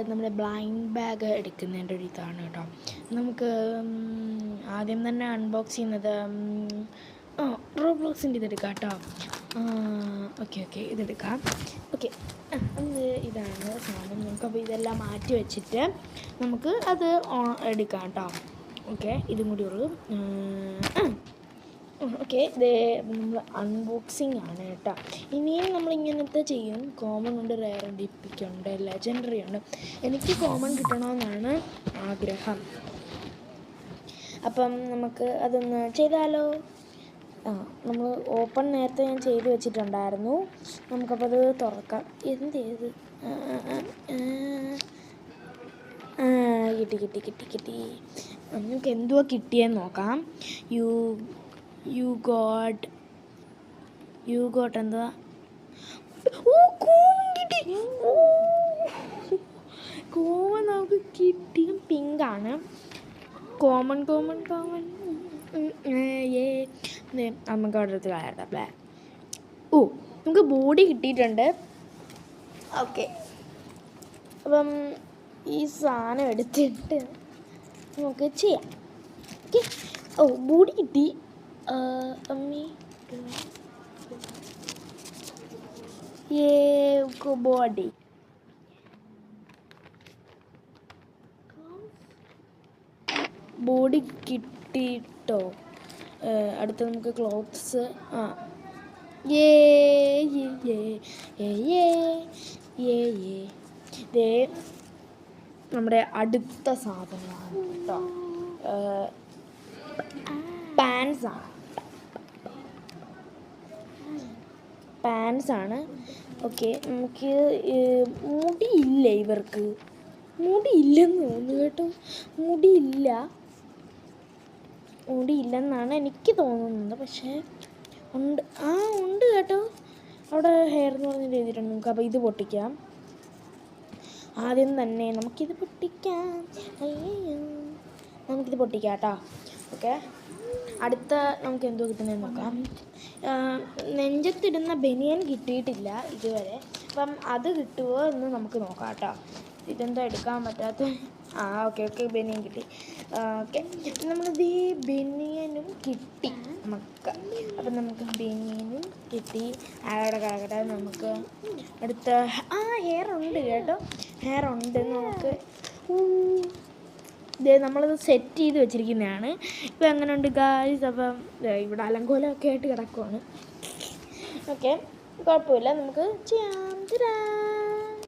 നമ്മുടെ blind bag എടുക്കുന്നതിൻ്റെ ഒരു ഇതാണ് കേട്ടോ. നമുക്ക് ആദ്യം തന്നെ അൺബോക്സ് ചെയ്യുന്നത് റോബ്ലോക്സിൻ്റെ ഇതെടുക്കാം കേട്ടോ. ഓക്കെ ഇതെടുക്കാം. ഓക്കെ ഇതാണ് സാധനം. നമുക്കപ്പോൾ ഇതെല്ലാം മാറ്റി വെച്ചിട്ട് നമുക്ക് അത് എടുക്കാം കേട്ടോ. ഓക്കെ ഇതും കൂടി ഉള്ളൂ. ഓക്കെ ഇത് നമ്മൾ അൺബോക്സിങ് ആണ് കേട്ടോ. ഇനിയും നമ്മളിങ്ങനത്തെ ചെയ്യും. കോമൺ ഉണ്ട്, റെയർ ഉണ്ട്, ഇപ്പിക്കുണ്ട്, ലെജൻഡറി ഉണ്ട്. എനിക്ക് കോമൺ കിട്ടണമെന്നാണ് ആഗ്രഹം. അപ്പം നമുക്ക് അതൊന്ന് ചെയ്താലോ? നമ്മൾ ഓപ്പൺ നേരത്തെ ഞാൻ ചെയ്ത് വെച്ചിട്ടുണ്ടായിരുന്നു. നമുക്കപ്പോൾ അത് തുറക്കാം. ചെയ്ത് കിട്ടി. നമുക്ക് എന്തുവാ കിട്ടിയെന്ന് നോക്കാം. യു ഗോട്ട് എന്തുവാ? കോമൺ നമുക്ക് കിട്ടി. പിങ്കാണ്. കോമൺ നമുക്ക് അവിടെ അടുത്ത് കളയാം. നമുക്ക് ബോഡി കിട്ടിയിട്ടുണ്ട്. ഓക്കെ അപ്പം ഈ സാധനം എടുത്തിട്ട് നമുക്ക് ചെയ്യാം. ഓക്കെ ബോഡി കിട്ടി. അമ്മി ബോഡി കിട്ടിട്ടോ. അടുത്ത നമുക്ക് ക്ലോത്ത്സ്. നമ്മുടെ അടുത്ത സാധനമാണ് കേട്ടോ. പാൻസാണ്. ഓക്കെ നമുക്ക് മുടിയില്ല. ഇവർക്ക് മുടിയില്ലെന്ന് തോന്നുന്നു കേട്ടോ. മുടിയില്ലെന്നാണ് എനിക്ക് തോന്നുന്നത്. പക്ഷേ ഉണ്ട് കേട്ടോ. അവിടെ ഹെയർ എന്ന് പറഞ്ഞിട്ട് എഴുതിയിട്ടുണ്ട്. നമുക്ക് അപ്പോൾ ഇത് പൊട്ടിക്കാം. ആദ്യം തന്നെ നമുക്കിത് പൊട്ടിക്കാം കേട്ടോ. ഓക്കെ അടുത്ത നമുക്ക് എന്തോ കിട്ടുന്നതെന്ന് നോക്കാം. നെഞ്ചത്തിടുന്ന ബനിയൻ കിട്ടിയിട്ടില്ല ഇതുവരെ. അപ്പം അത് കിട്ടുമോ എന്ന് നമുക്ക് നോക്കാം കേട്ടോ. ഇതെന്താ എടുക്കാൻ പറ്റാത്ത? ഓക്കെ ബനിയൻ കിട്ടി. ഓക്കെ നമ്മളിത് ബനിയനും കിട്ടി നമുക്ക്. അപ്പം നമുക്ക് ബനിയനും കിട്ടി. അവിടെ കിടക്കട്ടെ. നമുക്ക് അടുത്ത ഹെയർ ഉണ്ട് കേട്ടോ. ഹെയർ ഉണ്ട്. നമുക്ക് നമ്മളത് സെറ്റ് ചെയ്ത് വെച്ചിരിക്കുന്നതാണ്. ഇപ്പം എങ്ങനെ ഉണ്ട് ഗായ്സ്? അപ്പം ഇവിടെ അലങ്കോലമൊക്കെ ആയിട്ട് കിടക്കുവാണ്. ഓക്കെ കുഴപ്പമില്ല, നമുക്ക് ചെയ്യാം.